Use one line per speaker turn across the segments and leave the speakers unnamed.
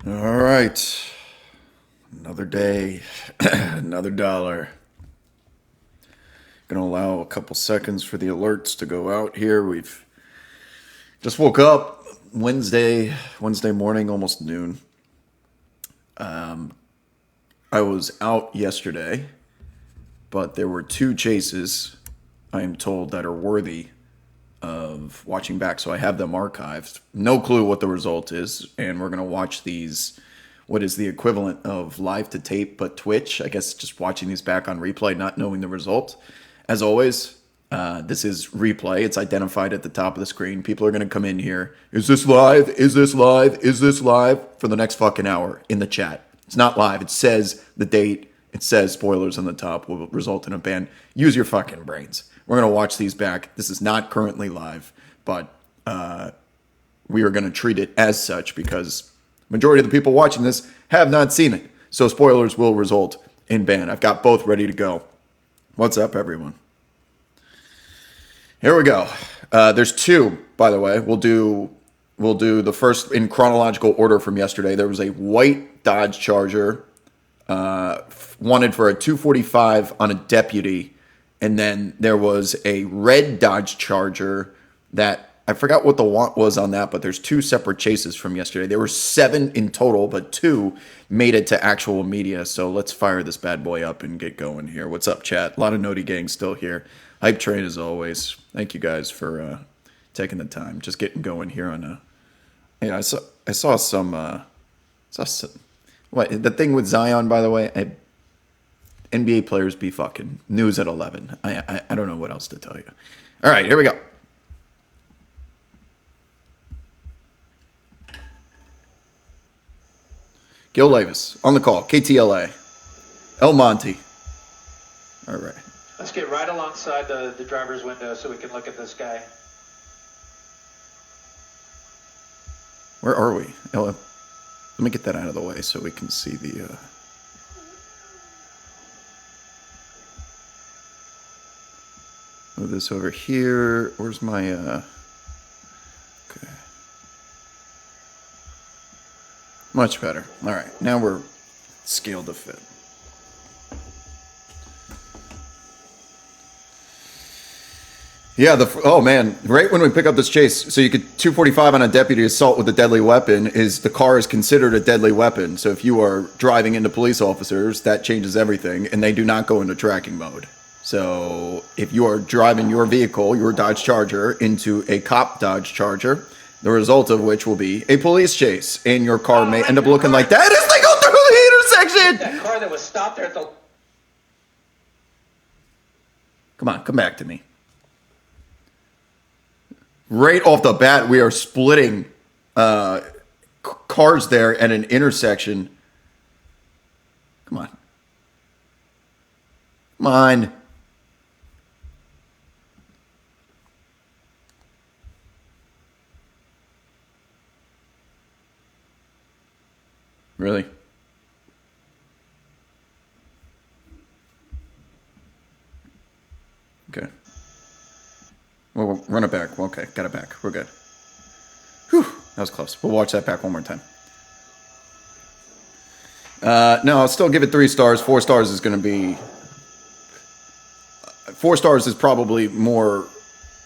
All right. Another day, another dollar. Gonna allow a couple seconds for the alerts to go out here. We've just woke up Wednesday morning, almost noon. I was out yesterday, but there were two chases I am told that are worthy of watching back. So I have them archived. No clue what the result is, and we're gonna watch these. What is the equivalent of live to tape, but Twitch? I guess just watching these back on replay, not knowing the result. As always, this is replay. It's identified at the top of the screen. People are going to come in here. Is this live? Is this live? Is this live? For the next fucking hour in the chat. It's not live. It says the date. It says spoilers on the top will result in a ban. Use your fucking brains. We're going to watch these back. This is not currently live, but we are going to treat it as such because majority of the people watching this have not seen it. So spoilers will result in ban. I've got both ready to go. What's up, everyone? Here we go. There's two, by the way. We'll do the first in chronological order from yesterday. There was a white Dodge Charger wanted for a 245 on a deputy, and then there was a red Dodge Charger that I forgot what the want was on that, but there's two separate chases from yesterday. There were 7 in total, but 2 made it to actual media. So let's fire this bad boy up and get going here. What's up, chat? A lot of Noti gang still here. Hype train as always. Thank you guys for taking the time. Just getting going here on I saw some what the thing with Zion, by the way. NBA players be fucking news at 11. I don't know what else to tell you. All right, here we go. Gil Levis on the call. KTLA. El Monte. All right.
Let's get right alongside the driver's window so we can look at this guy.
Where are we? Let me get that out of the way so we can see the... Move this over here. Where's my... Okay. Much better. All right. Now we're scaled to fit. Yeah, oh man, right when we pick up this chase, so you could 245 on a deputy assault with a deadly weapon is the car is considered a deadly weapon. So if you are driving into police officers, that changes everything, and they do not go into tracking mode. So if you are driving your vehicle, your Dodge Charger, into a cop Dodge Charger, the result of which will be a police chase, and your car may end up looking like that as they go through the intersection.
That car that was stopped there at the...
Come on, come back to me. Right off the bat, we are splitting cars there at an intersection. Come on. Come on. Really? Okay. Well, we'll run it back. Okay, got it back. We're good. Whew, that was close. We'll watch that back one more time. No, I'll still give it 3 stars. 4 stars is going to be... 4 stars is probably more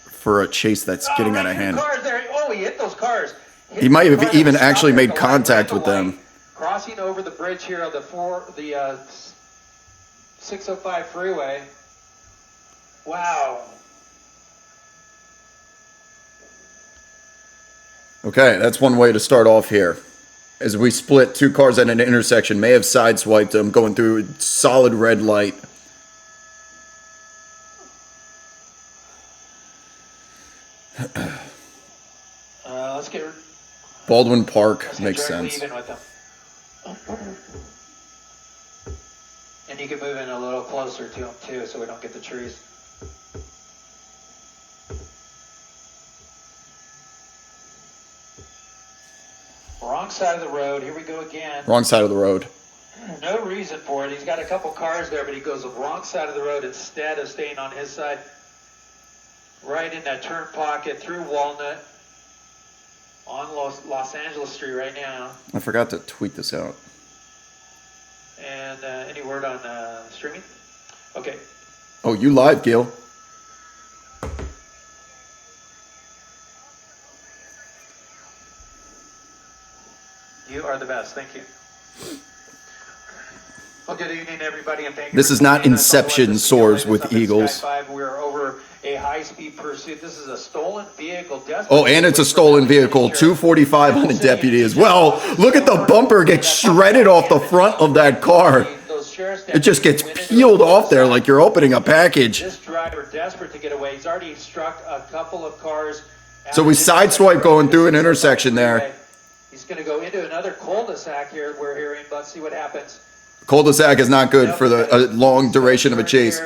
for a chase that's getting out of hand.
Cars there. Oh, he hit those cars.
He might have even actually made contact with them.
Crossing over the bridge here on the 605 freeway. Wow.
Okay, that's one way to start off here. As we split 2 cars at an intersection, may have sideswiped them, going through a solid red light.
Let's get...
Baldwin Park makes sense.
Even with them. And you can move in a little closer to them too, so we don't get the trees. Wrong side of the road. Here we go again.
Wrong side of the road.
No reason for it. He's got a couple cars there, but he goes the wrong side of the road instead of staying on his side. Right in that turn pocket through Walnut. on Los Angeles Street right now.
I forgot to tweet this out.
And any word on streaming? Okay.
Oh, you live, Gil.
You are the best. Thank you. Well, good evening, everybody, and thank you.
This is not Inception soars with eagles.
We're over a high-speed pursuit. This is a stolen vehicle.
Oh, and it's a stolen vehicle. 245 on a deputy as well. Look at the bumper get shredded off the front of that car. It just gets peeled off there like you're opening a package.
This driver, desperate to get away, he's already struck a couple of cars.
So we sideswipe going through an intersection there.
He's going to go into another cul-de-sac here, we're hearing. Let's see what happens.
Cul-de-sac is not good for the long duration of a chase.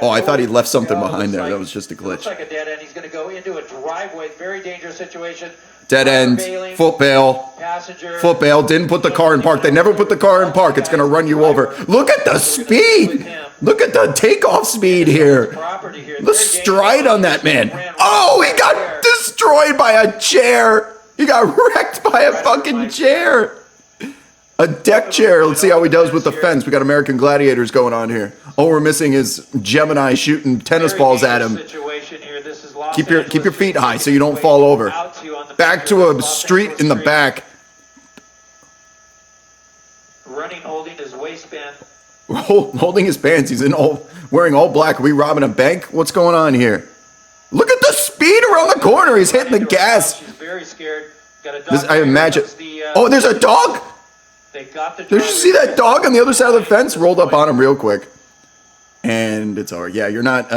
Oh, I thought he left something behind there. That was just a glitch.
Looks like a dead end. He's going to go into a driveway. Very dangerous situation.
Dead end, foot bail, foot bail. Didn't put the car in park. They never put the car in park. It's going to run you over. Look at the speed. Look at the takeoff speed here. The stride on that man. Oh, he got destroyed by a chair. He got wrecked by a fucking chair. A deck chair. Let's see how he does with the fence. We got American Gladiators going on here. All we're missing is Gemini shooting tennis balls at him. Keep your feet high so you don't fall over. Back to a street in the back.
Running, holding his waistband.
Holding his pants. He's wearing all black. Are we robbing a bank? What's going on here? Look at the speed around the corner. He's hitting the gas.
She's very scared. Got a dog.
I imagine. Oh, there's a dog.
They got the.
Did you see that dog on the other side of the fence? Rolled up on him real quick. And it's all right. Yeah, you're not.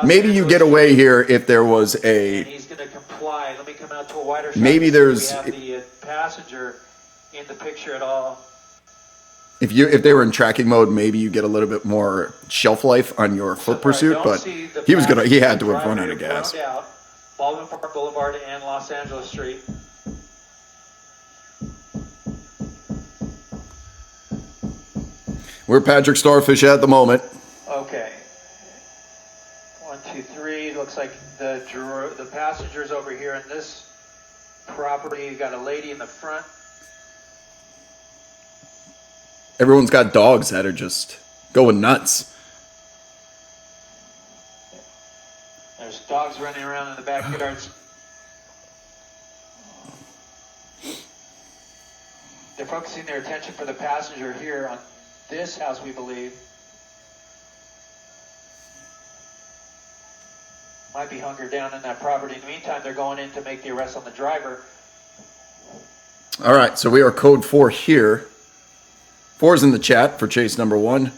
Maybe you get away here if there was a.
And he's going to comply. Let me come out to a wider shot.
Maybe there's.
We have the passenger in the picture at all.
If they were in tracking mode, maybe you get a little bit more shelf life on your foot pursuit. But he had to have run out of gas.
Baldwin Park Boulevard and Los Angeles Street.
We're Patrick Starfish at the moment.
Okay. 1, 2, 3. Looks like the passenger's over here in this property. You got a lady in the front.
Everyone's got dogs that are just going nuts.
There's dogs running around in the backyards. They're focusing their attention for the passenger here on this house, we believe. Might be hunkered down in that property. In the meantime, they're going in to make the arrest on the driver.
All right, so we are code 4 here. 4's in the chat for chase number 1.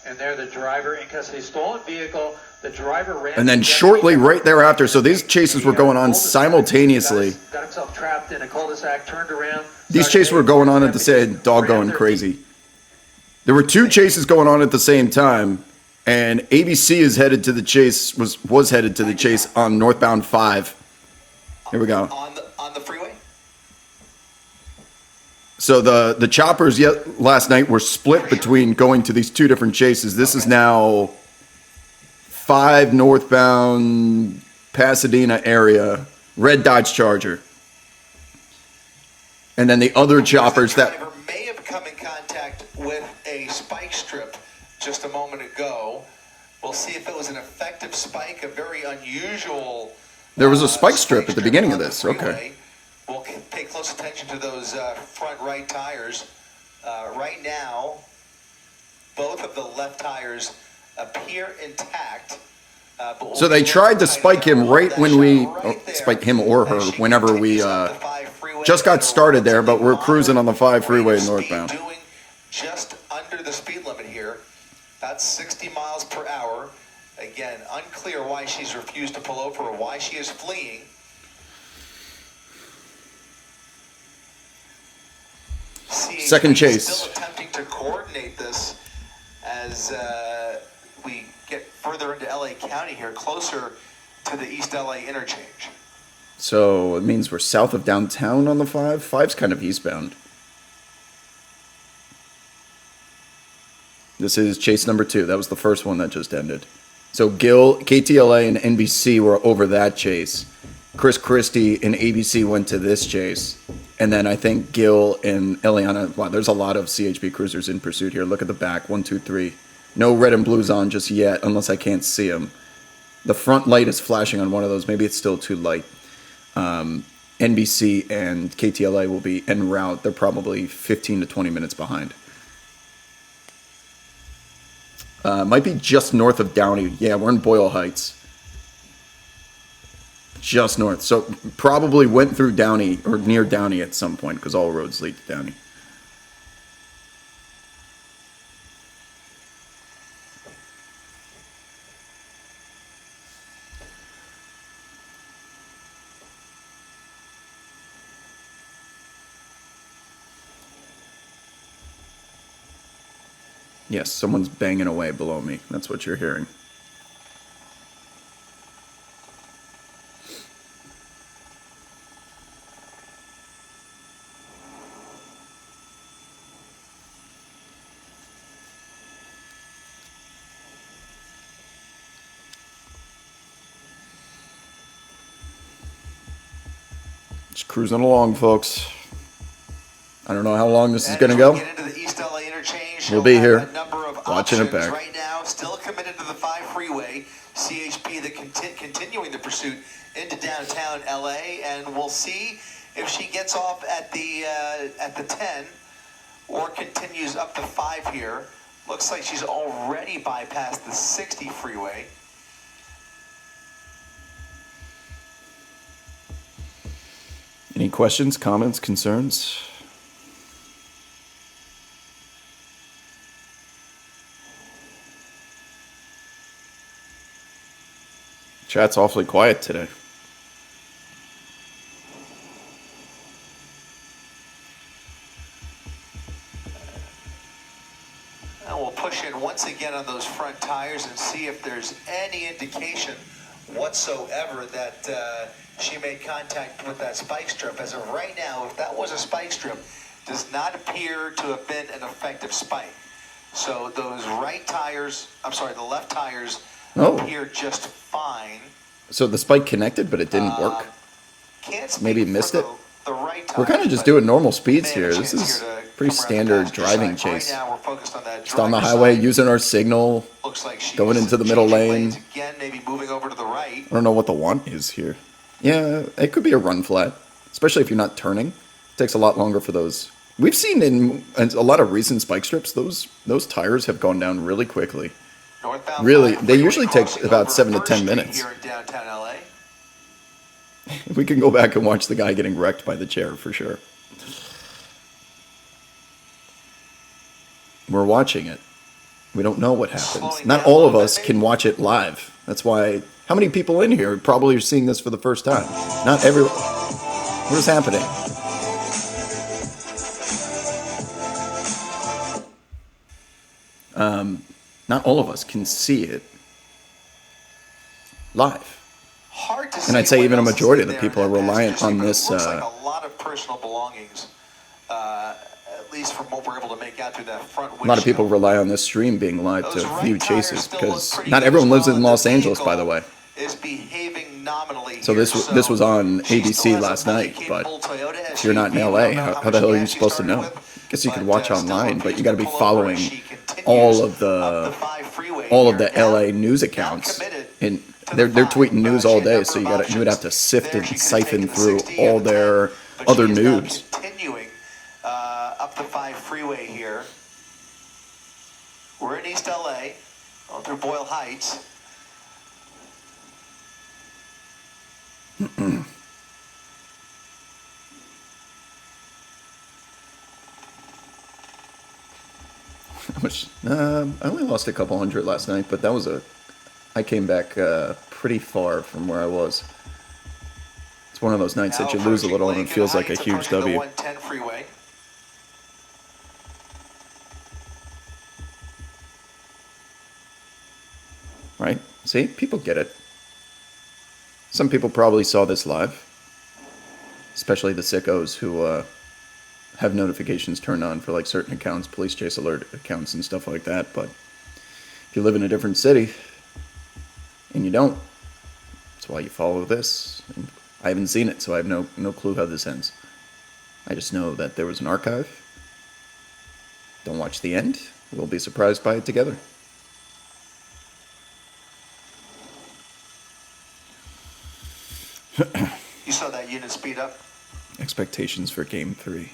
And there, the driver in custody. Stolen vehicle. The driver ran.
And then shortly right thereafter, so these chases were going on simultaneously.
Got himself trapped in a cul-de-sac, turned around.
These chases were going on at the same dog going crazy. There were 2 chases going on at the same time, and ABC is headed to the chase was headed to the chase on northbound 5. Here we go.
On the freeway.
So the choppers last night were split between going to these 2 different chases. This is now 5 northbound Pasadena area, red Dodge Charger. And then the other choppers that
may have come in contact with a spike strip just a moment ago. We'll see if it was an effective spike, a very unusual.
There was a spike strip at the beginning of this. Okay.
We'll pay close attention to those front right tires. Right now, both of the left tires appear intact.
So they tried to spike him right when we spike him or her whenever we just got started there, but we're cruising on the 5 freeway northbound.
Doing just under the speed limit here. That's 60 miles per hour. Again, unclear why she's refused to pull over or why she is fleeing.
Second chase.
Still attempting to coordinate this as we get further into LA County here, closer to the East LA interchange.
So it means we're south of downtown on the 5. 5's kind of eastbound. This is chase number 2. That was the first one that just ended. So Gil, KTLA, and NBC were over that chase. Chris Christie and ABC went to this chase. And then I think Gil and Eliana, wow, there's a lot of CHP cruisers in pursuit here. Look at the back, 1, 2, 3. No red and blues on just yet, unless I can't see them. The front light is flashing on one of those. Maybe it's still too light. NBC and KTLA will be en route. They're probably 15 to 20 minutes behind. Might be just north of Downey. Yeah, we're in Boyle Heights. Just north. So probably went through Downey or near Downey at some point because all roads lead to Downey. Yes, someone's banging away below me. That's what you're hearing. Just cruising along, folks. I don't know how long this is going to go.
Get into the East LA interchange.
We'll be here,
Watching
it back.
Right now, still committed to the 5 freeway. CHP continuing the pursuit into downtown LA, and we'll see if she gets off at the 10 or continues up the 5 here. Looks like she's already bypassed the 60 freeway.
Any questions, comments, concerns? Chat's awfully quiet today.
And we'll push in once again on those front tires and see if there's any indication whatsoever that she made contact with that spike strip. As of right now, if that was a spike strip, does not appear to have been an effective spike. So those right tires, the left tires appear just fine.
So the spike connected, but it didn't work? Maybe it missed it?
The right tires,
we're kind of just doing normal speeds here. This is pretty standard driving chase.
Right now we're focused on that
just on the highway, using our signal,
looks like she's
going into the middle lane.
Again, maybe moving over to the right.
I don't know what the want is here. Yeah, it could be a run flat, especially if you're not turning. It takes a lot longer for those. We've seen in a lot of recent spike strips, those tires have gone down really quickly.
Northbound
really,
5
they usually take
crossing
about
over
7 to
1st
10
Street
minutes.
Here in downtown LA.
We can go back and watch the guy getting wrecked by the chair for sure. We're watching it. We don't know what happens.
Slowing
Not
down
all
a
of
little
us
bit,
can watch it live. That's why. How many people in here probably are seeing this for the first time? Not everyone. What is happening? Not all of us can see it live.
Hard to
And I'd
see
say
what
even a
else is
majority
in
of the
there
people
in
are
that
reliant
passenger
on
seat, but
this.
It looks like a lot of personal belongings, at least from what we're able to make out through that front windshield.
A lot of people rely on this stream being live
Those
to
right
view
tires
chases
still look
because
pretty
not
good
everyone
as
lives
well,
in
and the
Los Angeles, by the
vehicle
way.
Is behaving nominally
So
here,
this was on
she
ABC
still has a
last
fully
night, but
capable Toyota
if you're not in
SUV.
LA,
We don't know
how the hell are you
much gas she
supposed to
started
know?
with,
I guess you could
but,
watch
still
online, but
appears
you got to be
pull over
following
as she continues
all of
up the 5 freeway
all of
here.
the LA news accounts,
committed
and
to
they're
the
tweeting
5.
news
She
all
had a
day.
number
So
of
you would have to
options.
sift
There
and
she could have
siphon
taken the
through
60 and
all
the 10,
their
but
other
she is now
news.
continuing up the 5 freeway here. We're in East LA, on through Boyle Heights.
I only lost a couple hundred last night, but I came back pretty far from where I was. It's one of those nights that you lose a little and it feels like a huge W.
110 freeway.
Right? See? People get it. Some people probably saw this live, especially the sickos who have notifications turned on for like certain accounts, police chase alert accounts and stuff like that. But if you live in a different city, And you don't. That's why you follow this. And I haven't seen it, so I have no clue how this ends. I just know that there was an archive. Don't watch the end. We'll be surprised by it together.
You saw that unit speed up?
Expectations for Game 3.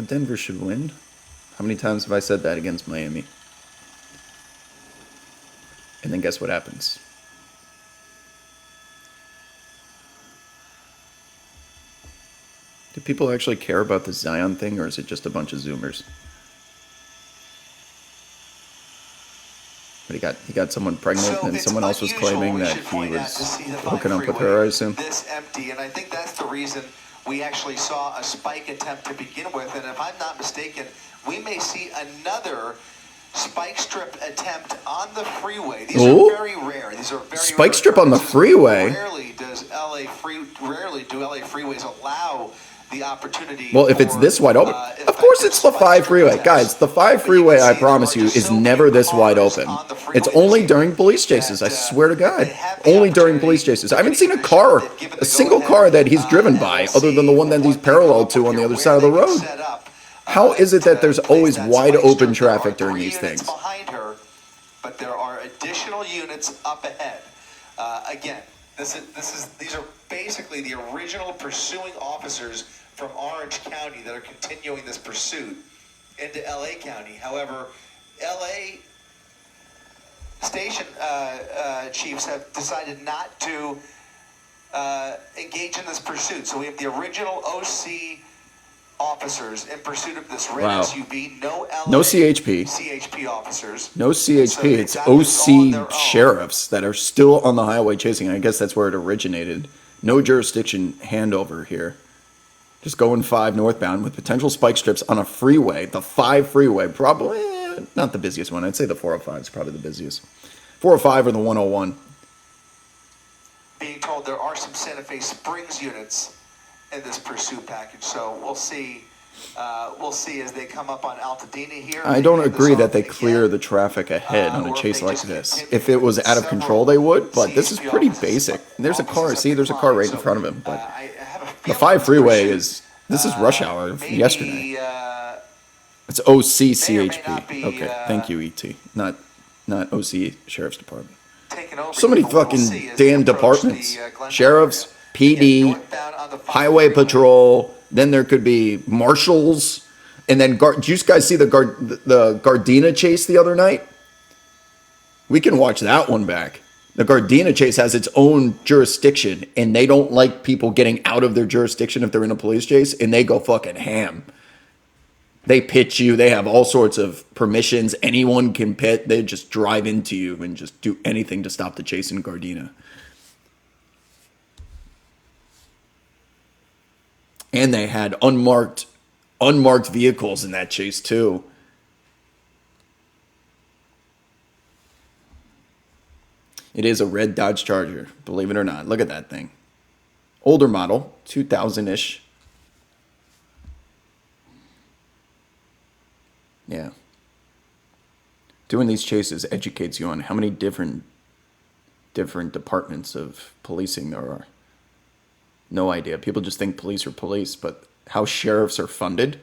Denver should win. How many times have I said that against Miami? And then guess what happens? Do people actually care about the Zion thing, or is it just a bunch of Zoomers? But he got someone pregnant, and someone else was claiming that he was hooking up with her, I assume.
This empty, and I think that's the reason we actually saw a spike attempt to begin with. And if I'm not mistaken, we may see another spike strip attempt on the freeway. These are very rare. These are very
spike
rare
strip on the freeway.
Rarely do LA freeways allow the opportunity.
Well, if it's this wide open, of course it's the 5 freeway. Guys, the 5 freeway, I promise you, is never this wide open. It's only during police chases, I swear to God. Only during police chases. I haven't seen a single car that he's driven by, other than the one that he's parallel to on the other side of the road. How is it that there's always wide open traffic during these things?
But there are additional units up ahead. Again, these are basically the original pursuing officers from Orange County that are continuing this pursuit into LA County. However, LA station chiefs have decided not to engage in this pursuit. So we have the original OC officers in pursuit of this red SUV. No CHP officers.
No CHP. It's OC sheriffs that are still on the highway chasing. I guess that's where it originated. No jurisdiction handover here. Just going 5 northbound with potential spike strips on a freeway. The 5 freeway, probably not the busiest one. I'd say the 405 is probably the busiest. 405 or the 101.
Being told there are some Santa Fe Springs units in this pursuit package, so we'll see. We'll see as they come up on Altadena here.
I don't agree that they clear the traffic ahead on a chase like this. If it was out of control, they would, but this is pretty basic. There's a car. See, there's a car right in front of him. But the 5 freeway this is rush hour of yesterday. It's OC CHP. Okay, thank you, ET. Not OC Sheriff's Department. So many fucking damn departments. Sheriffs, PD, Highway Patrol. Then there could be marshals, and then did you guys see the Gardena chase the other night? We can watch that one back. The Gardena chase has its own jurisdiction, and they don't like people getting out of their jurisdiction if they're in a police chase, and they go fucking ham. They pit you. They have all sorts of permissions. Anyone can pit. They just drive into you and just do anything to stop the chase in Gardena. And they had unmarked vehicles in that chase too. It is a red Dodge Charger, believe it or not. Look at that thing. Older model, 2000-ish. Yeah. Doing these chases educates you on how many different departments of policing there are. No idea. People just think police are police, but how sheriffs are funded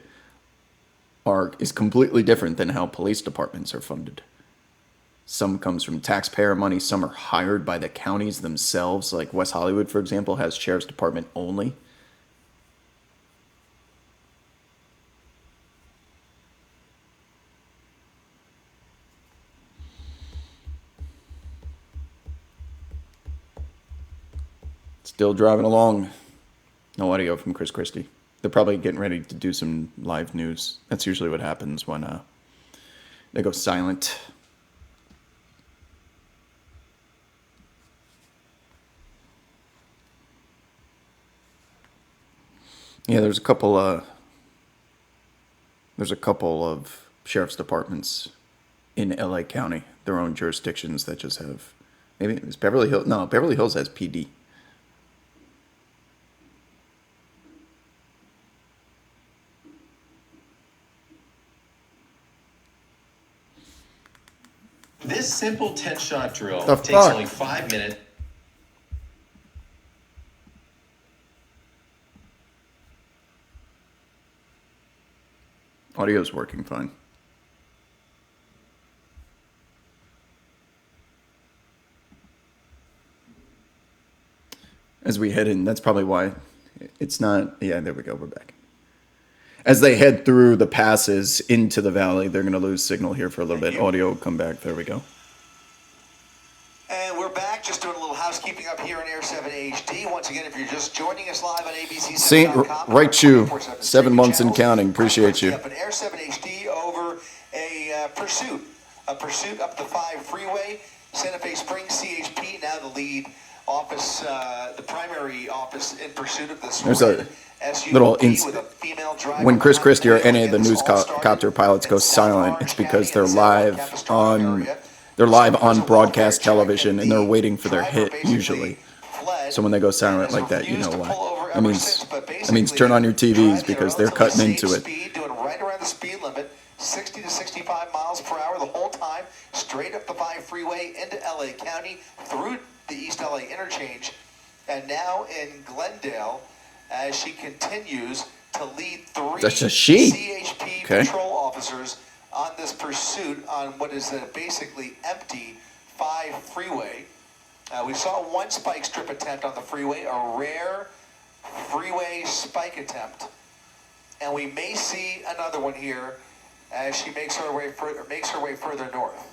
is completely different than how police departments are funded. Some comes from taxpayer money, some are hired by the counties themselves, like West Hollywood, for example, has sheriff's department only. Still driving along. No audio from Chris Christie. They're probably getting ready to do some live news. That's usually what happens when they go silent. Yeah, there's a couple of sheriff's departments in LA County, their own jurisdictions that just have, maybe it's Beverly Hills. No, Beverly Hills has PD.
This simple 10-shot drill takes only 5 minutes.
Audio's working fine. As we head in, that's probably why it's not. Yeah, there we go. We're back. As they head through the passes into the valley, they're going to lose signal here for a little bit. Audio will come back. There we go.
And we're back, just doing a little housekeeping up here in Air 7 HD. Once again, if you're just joining us live on ABC7.com.
Saint Raichu, 7 months and counting. Appreciate you.
Up in Air 7 HD over a pursuit up the 5 freeway. Santa Fe Springs CHP, now the lead office, the primary office in pursuit of this.
There's a little when Chris Christie or any of the newscopter pilots go silent, it's because they're live on broadcast television and they're waiting for their hit usually. So when they go silent like that, you know why. That means turn on your TVs because they're cutting into it.
Doing right around the speed limit, 60 to 65 miles per hour the whole time, straight up the 5 freeway into LA County through the East LA interchange, and now in Glendale as she continues to lead 3
That's a she.
CHP
Okay.
patrol officers on this pursuit on what is a basically empty 5 freeway. We saw one spike strip attempt on the freeway, a rare freeway spike attempt, and we may see another one here as she makes her way further north.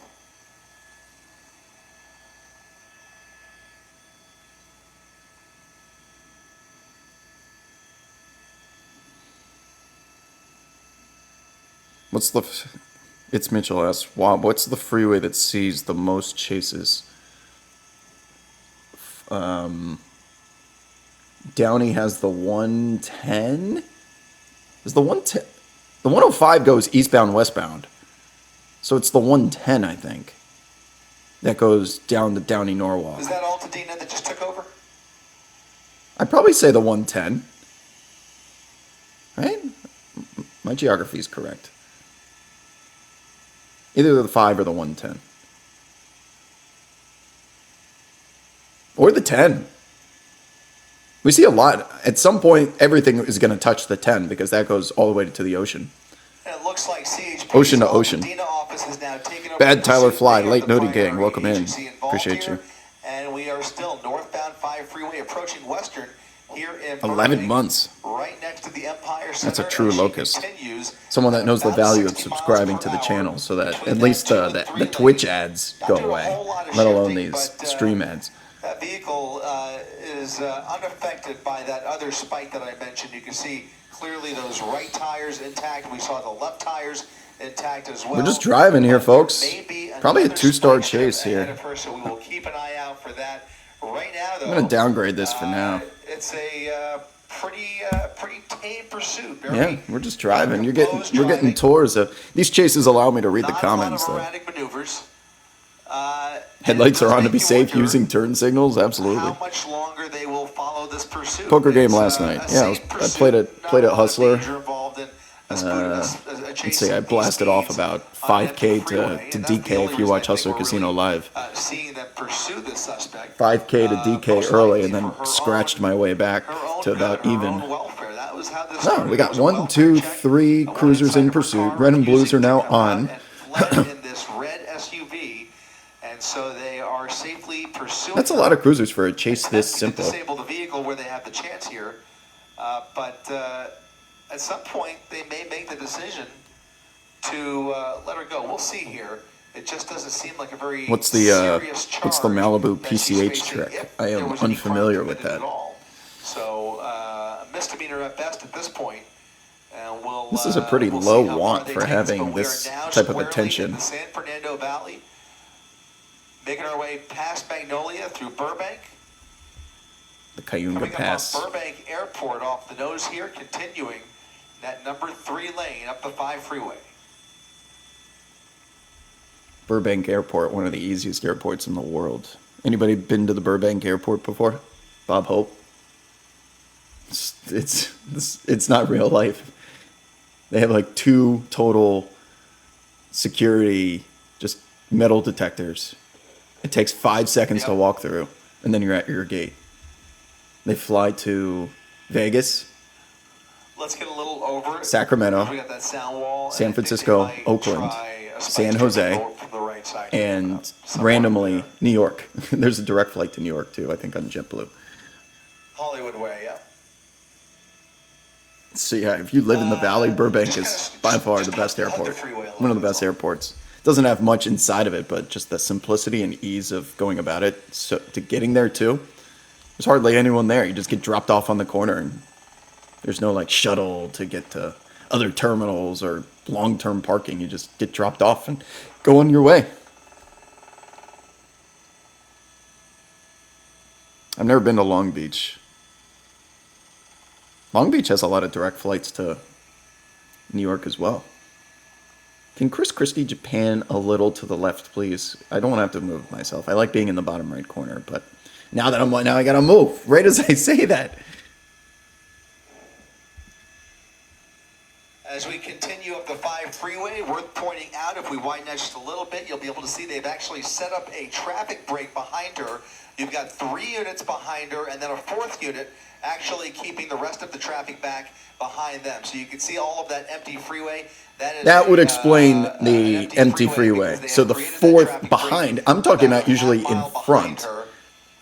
It's Mitchell asks, wow, what's the freeway that sees the most chases? Downey has the 110? Is the 110? The 105 goes eastbound, westbound. So it's the 110, I think. That goes down to Downey Norwalk.
Is that Altadena that just took over?
I'd probably say the 110. Right? My geography is correct. Either the 5 or the 110. Or the 10. We see a lot. At some point, everything is going to touch the 10 because that goes all the way to the ocean.
And it looks like CHP's
Ocean to ocean.
Altadena office has now taken over
Bad
the
Tyler
pursuit.
Fly,
They are
late
the
Noti Gang,
primary
welcome in.
agency involved
Appreciate
here.
you.
And we are still northbound 5 freeway approaching Western here in
11
Burbank,
months.
right next to the Empire Center.
That's a true
as she
locust.
continues
Someone that knows the
about
value of
60 miles
subscribing
per
to the
hour
channel so that
between
at
that
least
2 and
the
3
Twitch
lane.
ads
Not
go
doing a
away,
whole lot of
let alone
shifting,
these
but,
stream ads.
That vehicle is unaffected by that other spike that I mentioned. You can see clearly those right tires intact. We saw the left tires intact as well.
We're just driving here,
But
folks.
there may be
Probably a
another
2-star
spike strip
chase
ahead
here.
of her, so we will keep an eye out for that. Right now, though,
I'm going to downgrade this for now.
It's a pretty tame pursuit.
Yeah, we're just driving. We're getting tours of these chases. Allow me to read the comments though.
Maneuvers.
Headlights are on to be safe using turn signals. Absolutely.
How much longer they will follow this pursuit?
Poker game
It's,
last night.
a
Yeah,
safe
I
pursuit,
played
not
at
a
Hustler.
danger involved in a
Let's
chase
see, I
at these
blasted off
speeds
about
on an
5K
empty freeway,
to
and that's the
DK
only
if you
reason
watch
I think
Hustler
we're
Casino
really,
live.
Seeing them pursue this suspect.
5K to DK
Most
early
likely
and then
for her
scratched
own-
my way back
her own
to
good,
about
her
even.
own welfare. That was how this
Oh,
started.
we
It
got
was a
1,
welfare
2,
check.
3
Went
cruisers
inside
in
of her
pursuit.
car,
Red and blues
refusing
are
to
now
come out,
on.
and fled in this red SUV, and so they are safely pursuing.
That's a
her.
lot of cruisers for a chase this
Attempting to
simple.
disable the vehicle where they have the chance here, but at some point they may make the decision to let her go. We'll see here. It just doesn't seem like a very
What's
serious charge
the Malibu
that she's
PCH
facing
trick?
if
I
there
am
was any
unfamiliar
crime
with
committed
that.
at all. So a misdemeanor at best at this point. And we'll,
This is a pretty
we'll
low
see how far
want
they
for
take
having
but we are
this
now
type of
squarely
attention.
in the San Fernando Valley, making our way past Magnolia through Burbank.
The Cayuga
Coming
Pass.
up on Burbank Airport off the nose here, continuing that number 3 lane up the 5 freeway.
Burbank Airport, one of the easiest airports in the world. Anybody been to the Burbank Airport before? Bob Hope? It's not real life. They have like 2 total security, just metal detectors. It takes 5 seconds to walk through, and then you're at your gate. They fly to Vegas.
Let's get a little over.
Sacramento,
We got that sound wall.
San Francisco, Oakland, San Jose, and randomly New York. There's a direct flight to New York too, I think, on JetBlue.
Hollywood Way, yeah.
So yeah, if you live in the Valley, Burbank is by far the best airport. One of the best airports. Doesn't have much inside of it, but just the simplicity and ease of going about it. So to getting there too, there's hardly anyone there. You just get dropped off on the corner, and there's no like shuttle to get to other terminals or long-term parking. You just get dropped off and go on your way. I've never been to Long Beach. Long Beach has a lot of direct flights to New York as well. Can Chris Christie Japan a little to the left, please? I don't want to have to move myself. I like being in the bottom right corner, but now I gotta move right as I say that.
As we continue up the 5 freeway, worth pointing out, if we widen that just a little bit, you'll be able to see they've actually set up a traffic brake behind her. You've got 3 units behind her, and then a 4th unit actually keeping the rest of the traffic back behind them. So you can see all of that empty freeway.
That would explain the empty freeway. So the 4th behind, I'm talking about usually in front.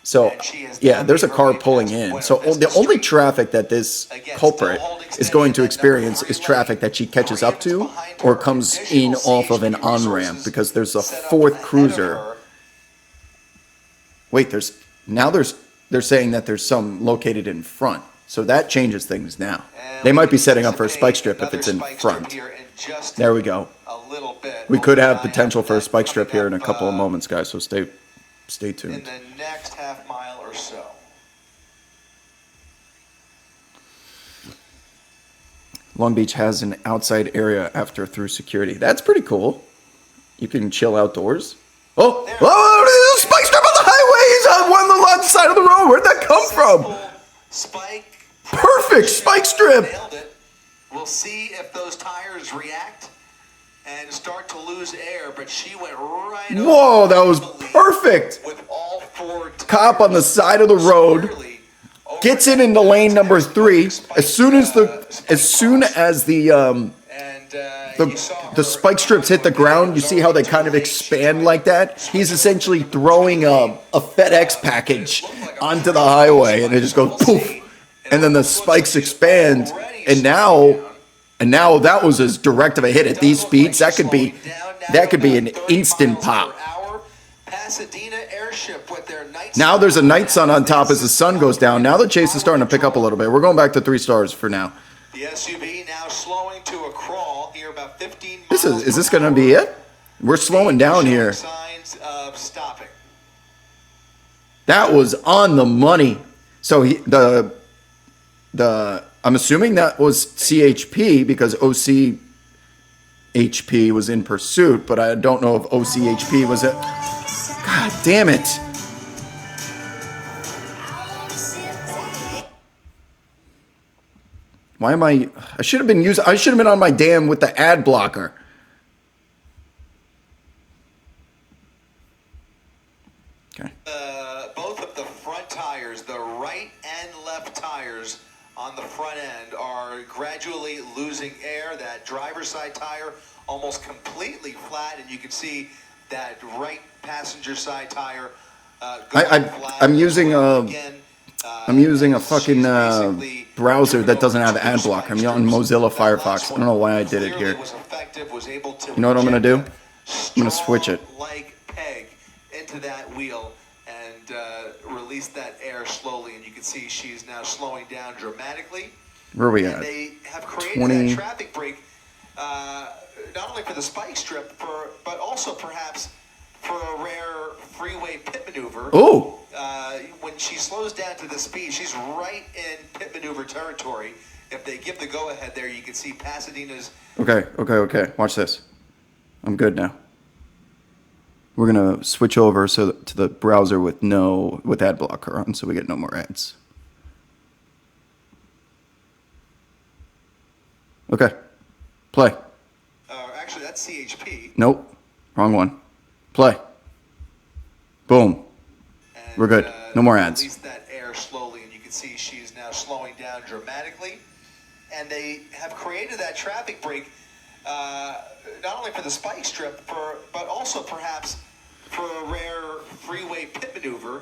So, yeah, there's a car pulling in. So the only traffic that this culprit is going to experience is traffic that she catches up to or comes in off of an on-ramp, because there's a 4th cruiser. Wait, they're saying that there's some located in front. So that changes things now. They might be setting up for a spike strip if it's in front. There we go. We could have potential for a spike strip here in a couple of moments, guys, so stay tuned.
In the next half mile or so.
Long Beach has an outside area after through security. That's pretty cool. You can chill outdoors. Oh, there's a spike strip on the highway. He's on the left side of the road. Where'd that come from?
Spike.
Perfect spike strip.
Nailed it. We'll see if those tires react and start to lose air, but she went right over.
Whoa, that was perfect.
With all 4
Cop on the side of the road gets in into lane number 3. As soon as the spike strips hit the ground, you see how they kind of expand like that? He's essentially throwing a FedEx package onto the highway, and it just goes poof. And then the spikes expand, and now that was as direct of a hit at these speeds. That could be an instant pop. Now there's a night sun on top as the sun goes down. Now the chase is starting to pick up a little bit. We're going back to 3 stars for now.
The SUV now slowing to a crawl here, about 15 miles.
Is this going to be it? We're slowing down here.
Signs of stopping.
That was on the money. So I'm assuming that was CHP because OCHP was in pursuit, but I don't know if OCHP was it. God damn it. Why am I should have been on my damn with the ad blocker. Okay.
Both of the front tires, the right and left tires on the front end, are gradually losing air. That driver's side tire almost completely flat, and you can see that right passenger side tire going flat.
I'm using a fucking browser that doesn't have ad block. I'm on Mozilla Firefox. I don't know why I did it here. You know what I'm gonna do? I'm gonna switch it.
Like peg into that wheel and release that air slowly, and you can see she's now slowing down dramatically.
Where are we at?
And they have created that traffic brake, not only for the spike strip, but also perhaps for a rare freeway pit maneuver.
Oh!
When she slows down to the speed, she's right in pit maneuver territory. If they give the go-ahead there, you can see Pasadena's...
Okay. Watch this. I'm good now. We're going to switch over to the browser with ad blocker on, so we get no more ads. Okay. Play.
Actually, that's CHP.
Nope. Wrong one. Play. Boom.
And,
we're good. No more ads.
Release that air slowly, and you can see she's now slowing down dramatically. and they have created that traffic break not only for the spike strip, but also perhaps for a rare freeway pit maneuver.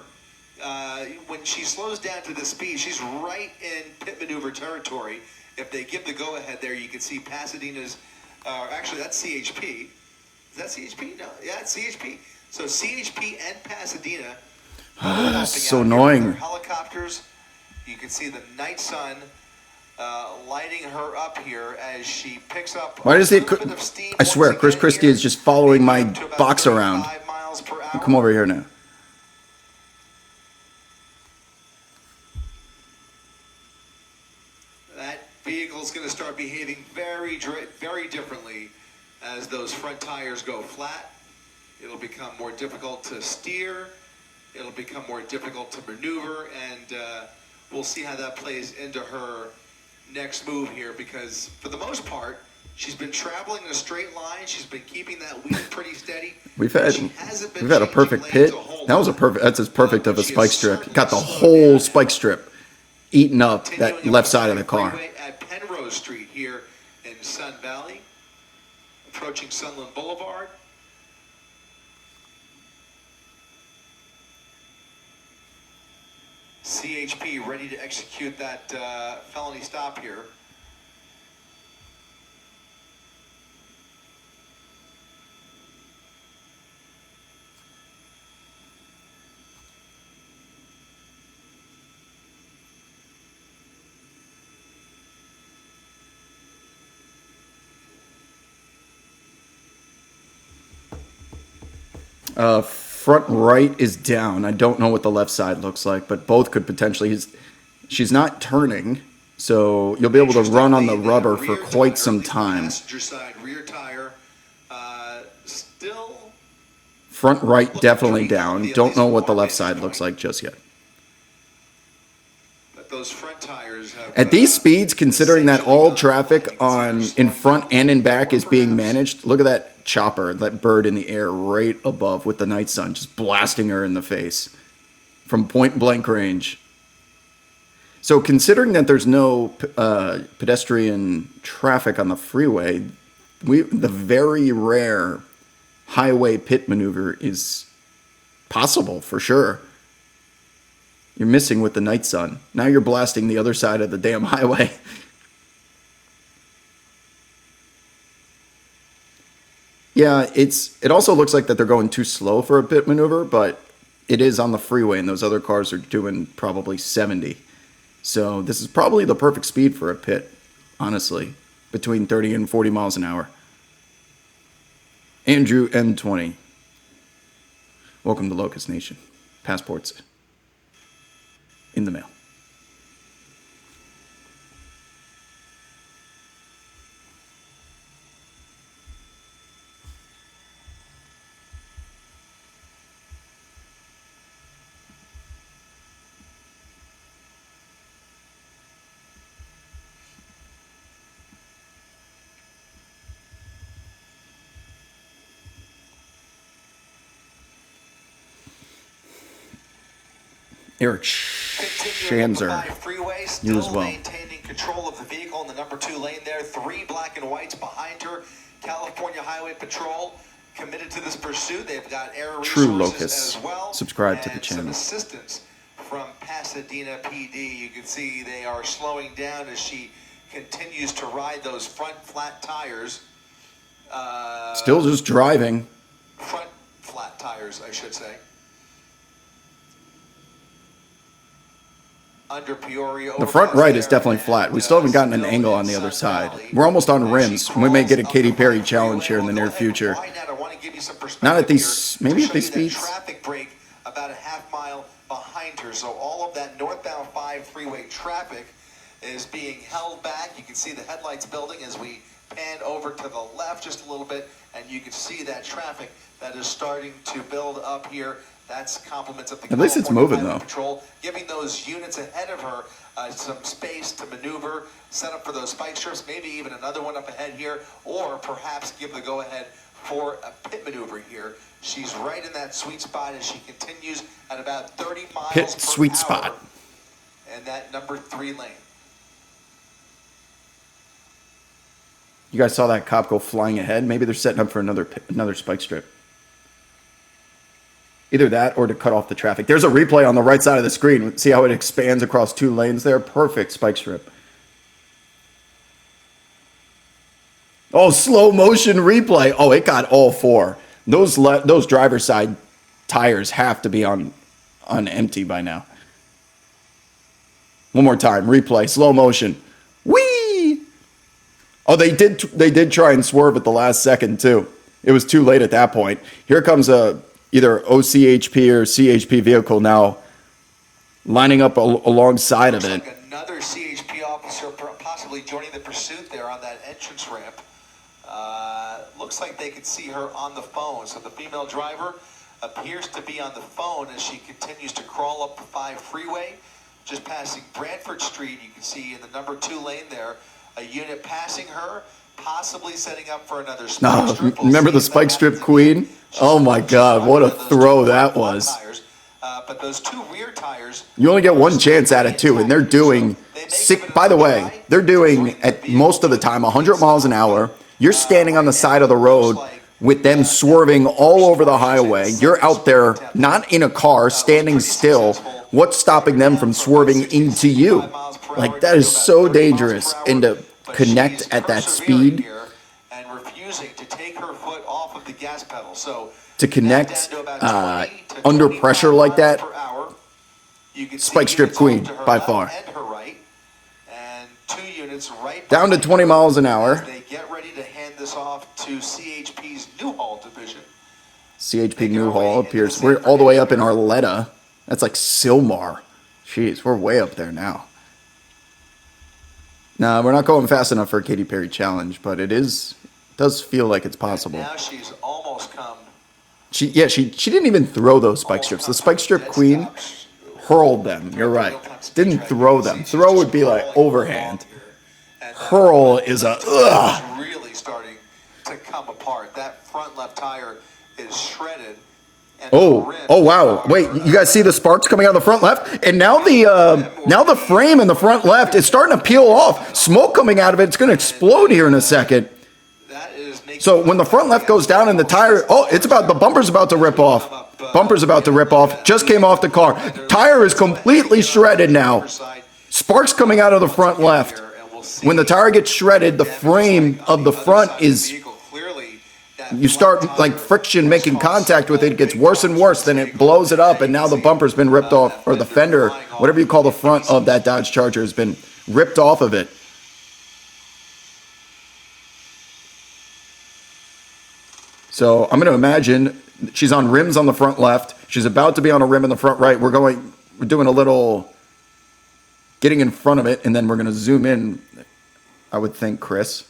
When she slows down to the speed, she's right in pit maneuver territory. If they give the go-ahead there, you can see Pasadena's, actually that's CHP. Is that CHP? No, yeah, it's CHP. So CHP and Pasadena.
So annoying.
Helicopters. You can see the night sun lighting her up here as she picks up.
Why does it?
Bit of steam
I swear,
once
Chris
again
Christie
here,
is just following my
maybe up to about
box around.
35 miles per hour.
Come over here now.
That vehicle is going to start behaving very differently as those front tires go flat. It'll become more difficult to steer. It'll become more difficult to maneuver, and we'll see how that plays into her next move here, because for the most part, she's been traveling in a straight line. She's been keeping that wheel pretty steady.
We've had a perfect
changing
pit.
lanes a whole
That was a
lot.
perfect. That's as perfect of a
She
spike
has
strip.
certainly
Got the
slowed
whole
down.
spike strip eaten up that
Continuing
left
up
side of the car.
Freeway at Penrose Street here in Sun Valley, approaching Sunland Boulevard. CHP ready to execute that felony stop here.
Front right is down. I don't know what the left side looks like, but both could potentially. She's not turning, so you'll be able to run on the rubber for quite some time.
Passenger side rear tire, still.
Front right definitely down. Don't know what the left side looks like just yet.
But those front tires have,
At these speeds, considering that all traffic on in front and in back is being managed, look at that chopper, that bird in the air right above with the night sun just blasting her in the face from point blank range. So considering that there's no pedestrian traffic on the freeway, the very rare highway pit maneuver is possible for sure. You're missing with the night sun. Now you're blasting the other side of the damn highway. Yeah, it also looks like that they're going too slow for a pit maneuver, but it is on the freeway and those other cars are doing probably 70. So this is probably the perfect speed for a pit, honestly, between 30 and 40 miles an hour. Andrew M20. Welcome to Locust Nation. Passports in the mail. Eric Schanzer,
Freeway,
you as
still
well.
maintaining control of the vehicle in the number 2 lane there. 3 black and whites behind her. California Highway Patrol committed to this pursuit. They've got air
True
resources
Locusts.
as well.
Subscribe to the
And
channel.
some assistance from Pasadena PD. You can see they are slowing down as she continues to ride those front flat tires.
Still just driving.
Front flat tires, I should say. Under Peoria.
The front right is definitely flat. We still haven't gotten an angle on the other side. We're almost on rims. We may get a Katy Perry challenge here in the near future. Not at these, maybe at these speeds.
Traffic break about a half mile behind her. So all of that northbound 5 freeway traffic is being held back. You can see the headlights building as we pan over to the left just a little bit, and you can see that traffic that is starting to build up here. That's compliments of the
At least it's
California
moving,
Highway
though.
Patrol, giving those units ahead of her some space to maneuver, set up for those spike strips, maybe even another one up ahead here, or perhaps give the go-ahead for a pit maneuver here. She's right in that sweet spot as she continues at about 30 miles
Pit
per
sweet
hour
spot.
in that number 3 lane.
You guys saw that cop go flying ahead. Maybe they're setting up for another spike strip. Either that or to cut off the traffic. There's a replay on the right side of the screen. See how it expands across 2 lanes there? Perfect spike strip. Oh, slow motion replay. Oh, it got all 4. Those driver's side tires have to be on empty by now. One more time. Replay. Slow motion. Whee! Oh, they did try and swerve at the last second too. It was too late at that point. Here comes either OCHP or CHP vehicle now lining up alongside of it.
Like another CHP officer possibly joining the pursuit there on that entrance ramp. Looks like they could see her on the phone. So the female driver appears to be on the phone as she continues to crawl up the 5 freeway. Just passing Brantford Street, you can see in the number 2 lane there, a unit passing her, possibly setting up for another spike strip.
Remember the spike strip queen? Oh my God, what a throw that was.
But those 2 rear tires,
you only get one chance at it too, and they're doing, by the way, they're doing at most of the time 100 miles an hour. You're standing on the side of the road with them swerving all over the highway. You're out there, not in a car, standing still. What's stopping them from swerving into you? Like, that is so dangerous. And to connect at that speed,
and refusing to take her foot off of the gas pedal. So
to connect under pressure like that, spike strip queen by far.
And 2 units right
down to 20 miles an hour.
They get ready to hand this off to CHP's Newhall division.
CHP Newhall appears. We're all the way up in Arletta. That's like Silmar. Jeez, we're way up there now. Nah, we're not going fast enough for a Katy Perry challenge, but it does feel like it's possible.
And now she's almost come.
She didn't even throw those spike strips. The spike strip queen hurled them. You're right. Didn't throw them. Throw would be like overhand. Hurl is a ugh.
Really starting to come apart. That front left tire is shredded.
Oh wow. Wait, you guys see the sparks coming out of the front left? And now the frame in the front left is starting to peel off. Smoke coming out of it. It's going to explode here in a second. So when the front left goes down and the tire, the bumper's about to rip off. Bumper's about to rip off. Just came off the car. Tire is completely shredded now. Sparks coming out of the front left. When the tire gets shredded, the frame of the front is, you start like friction making contact with it, it gets worse and worse, then it blows it up, and now the bumper's been ripped off, or the fender, whatever you call the front of that Dodge Charger, has been ripped off of it. So I'm going to imagine she's on rims on the front left. She's about to be on a rim in the front right. We're doing a little getting in front of it, and then we're going to zoom in, I would think, Chris.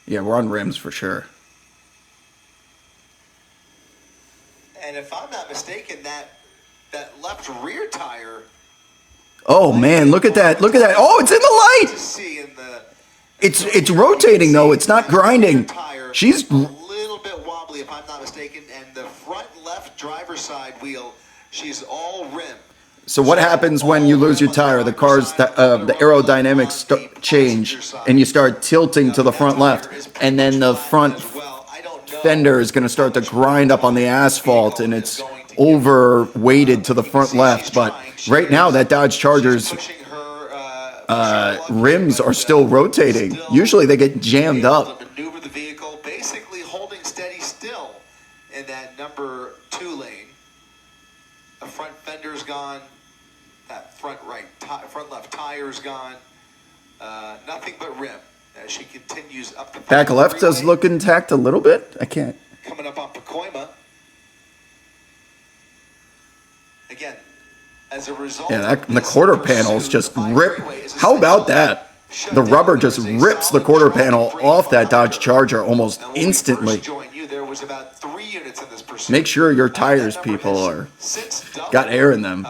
Yeah, we're on rims for sure.
And if I'm not mistaken, that left rear tire.
Oh man, look at that! Look at that! Oh, it's in the light.
See in the.
It's rotating though. It's not grinding. She's
a little bit wobbly, if I'm not mistaken, and the front left driver's side wheel, she's all rim.
So what happens when you lose your tire? The car's the aerodynamics change, and you start tilting to the front left, and then the front fender is going to start to grind up on the asphalt, and it's overweighted to the front left. But right now, that Dodge Charger's rims are still rotating. Usually they get jammed up.
Maneuver the vehicle, basically holding steady still in that number 2 lane. The front fender's gone. That front left tire's gone. Nothing but rim as she continues up the
back left freeway. Does look intact a little bit. I can't.
Coming up on Pacoima. Again, as a result.
Yeah, the quarter panels just rip. How about that? The rubber just rips the quarter panel off that Dodge Charger almost instantly. Make sure your tires, people, got air in them.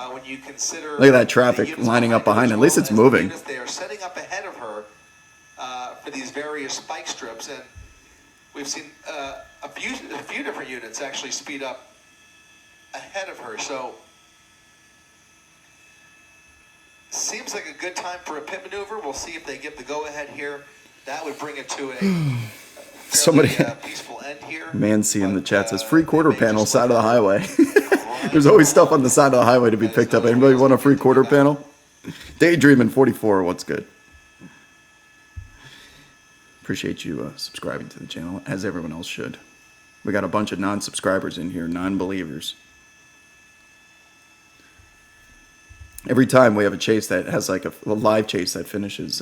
Look at that traffic lining up behind. At least it's moving.
They are setting up ahead of her for these various spike strips, and we've seen a few different units actually speed up ahead of her. So Seems like a good time for a pit maneuver. We'll see if they give the go-ahead here. That would bring it to a
Somebody,
peaceful end here.
Mancy in the chat says, free quarter panel, side of the highway. There's always stuff on the side of the highway to be picked up. Anybody want a free quarter panel? Daydreaming 44, what's good? Appreciate you subscribing to the channel, as everyone else should. We got a bunch of non-subscribers in here, non-believers. Every time we have a chase that has like a live chase that finishes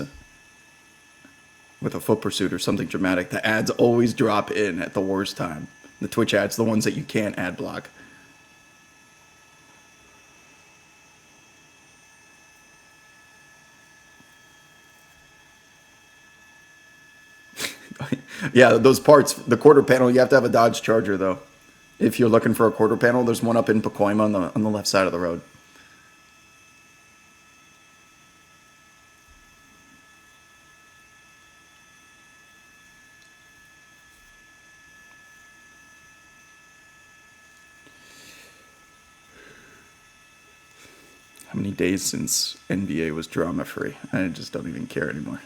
with a foot pursuit or something dramatic, the ads always drop in at the worst time. The Twitch ads, the ones that you can't ad block. Yeah, those parts, the quarter panel, you have to have a Dodge Charger though. If you're looking for a quarter panel, there's one up in Pacoima on the left side of the road. How many days since NBA was drama free? I just don't even care anymore.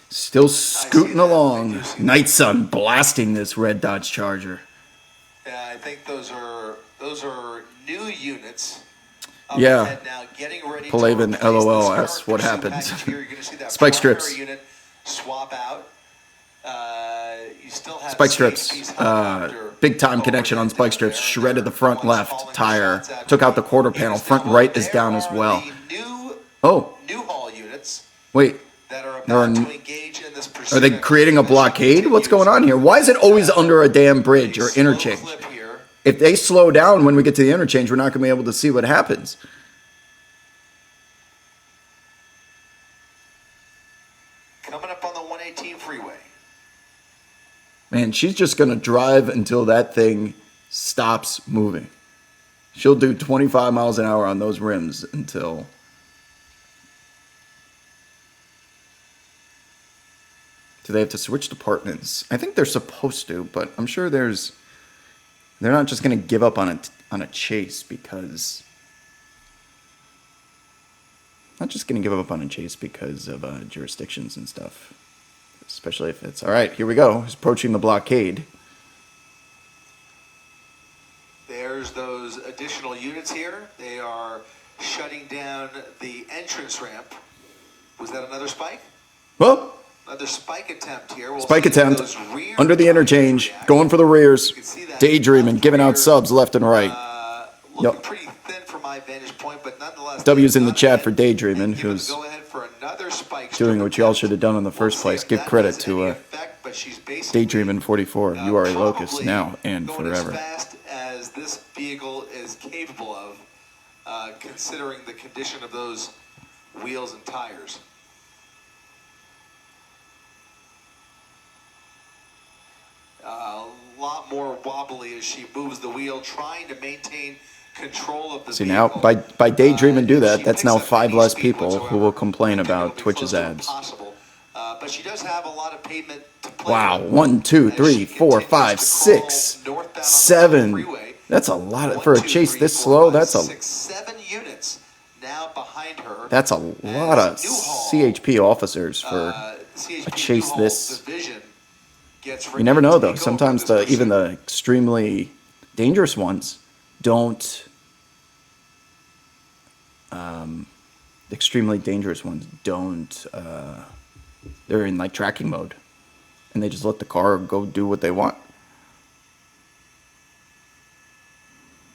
Still scooting along. Night sun blasting this red Dodge Charger.
Yeah, I think those are new units.
Yeah.
Now getting ready
Palaven LOL asks what happened. Spike strips.
Swap out. You still have
Spike strips. Big time connection on spike strips. Shredded the front left tire. Took out the quarter panel. Front right is down as well. Oh.
New haul units.
Wait.
That are about to engage in this pursuit.
Are they creating a blockade? What's going on here? Why is it always under a damn bridge or interchange? If they slow down when we get to the interchange, we're not going to be able to see what happens.
Coming up on the 118 freeway.
Man, she's just going to drive until that thing stops moving. She'll do 25 miles an hour on those rims until... Do they have to switch departments? I think they're supposed to, but I'm sure they're not just going to give up on a chase because... Not just going to give up on a chase because of jurisdictions and stuff. Especially if it's... All right, here we go. He's approaching the blockade.
There's those additional units here. They are shutting down the entrance ramp. Was that another spike?
Well...
Another spike attempt here. We'll
spike attempt under the interchange, going for the rears, daydreaming, giving out subs left and right.
Looking pretty thin from my vantage point, but nonetheless.
W's in the chat for daydreaming, who's doing what y'all should have done in the first place. Give credit to Daydreaming 44. You are a locust now and forever.
As fast as this vehicle is capable of, considering the condition of those wheels and tires. A lot more wobbly as she moves the wheel, trying to maintain control of the
See,
vehicle.
now, by daydream and do that, that's now 5 less people who will complain about Twitch's ads.
But she does have a lot of pavement to play
Wow,
with.
1, 2, 3, 4, 5, 6, 7. That's a lot for a chase this slow. That's a
7 units now behind her.
That's a lot of CHP officers for a chase this. You never know, though. Sometimes even the extremely dangerous ones don't. The extremely dangerous ones don't. They're in like tracking mode, and they just let the car go do what they want.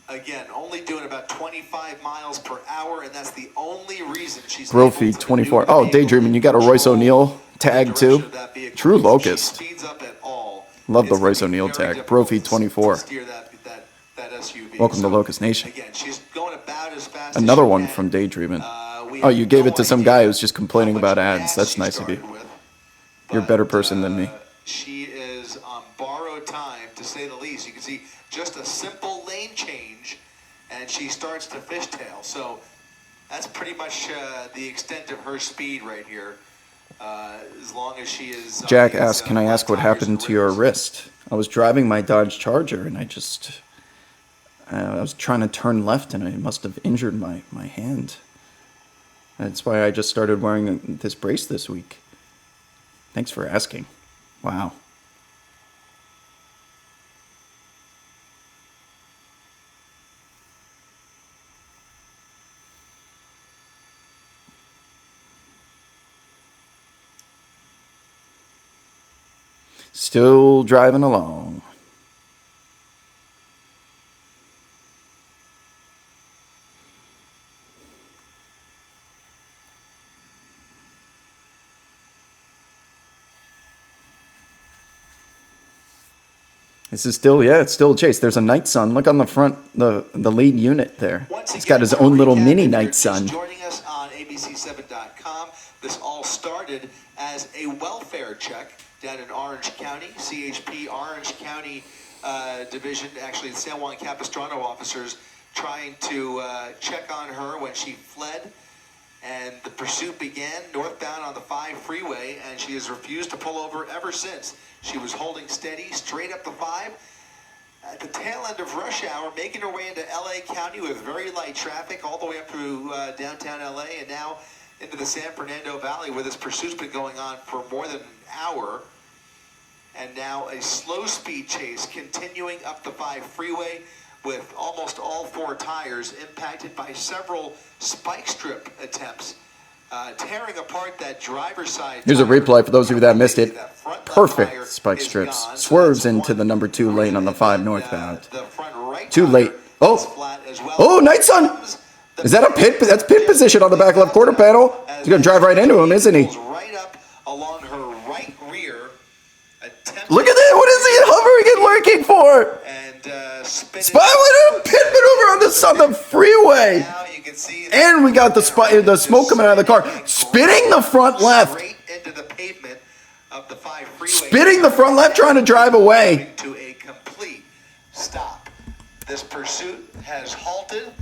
Again, only doing about 25 miles per hour, and that's the only reason she's.
Brophy 24. Oh, daydreaming. You got a Royce O'Neal tag too. True locust. Love the Royce O'Neal tag. Brophy 24. Welcome to Locust Nation.
Again, she's going about as fast
Another
as
one from daydreaming. Oh, you gave it to some guy who's just complaining about ads. That's nice of you. You're a better person than me.
She is on borrowed time, to say the least. You can see just a simple lane change, and she starts to fishtail. So that's pretty much the extent of her speed right here. as long as she is.
Jack asked, "Can I ask what happened to your wrist?" I was driving my Dodge Charger, and I was trying to turn left, and I must have injured my hand. That's why I just started wearing this brace this week. Thanks for asking. Wow. Still driving along. This is still, it's still a chase. There's a night sun. Look on the front, the lead unit there. He's got his own little mini night sun.
Joining us on ABC7.com. This all started as a welfare check down in Orange County. CHP Orange County Division, actually the San Juan Capistrano officers trying to check on her when she fled. And the pursuit began northbound on the 5 freeway, and she has refused to pull over ever since. She was holding steady straight up the 5 at the tail end of rush hour, making her way into LA County with very light traffic all the way up through downtown LA and now into the San Fernando Valley, where this pursuit's been going on for more than an hour. And now a slow speed chase continuing up the 5 freeway, with almost all 4 tires impacted by several spike strip attempts, tearing apart that driver's side.
Here's a replay for those of you that missed it. Perfect spike strips. Swerves into the number 2 lane on the 5 northbound. Too late. Oh, night sun! Is that a pit? That's pit position on the back left quarter panel. He's going to drive right into him, isn't he?
Right up along her right rear.
Look at that! What is he hovering and lurking for? Spot pit maneuver on the freeway.
Now you can see
and we got the smoke coming out of the car. Spitting the front left.
Into the pavement of the 5 freeway.
Spitting the front left, trying to drive away.
To a complete stop. This pursuit has halted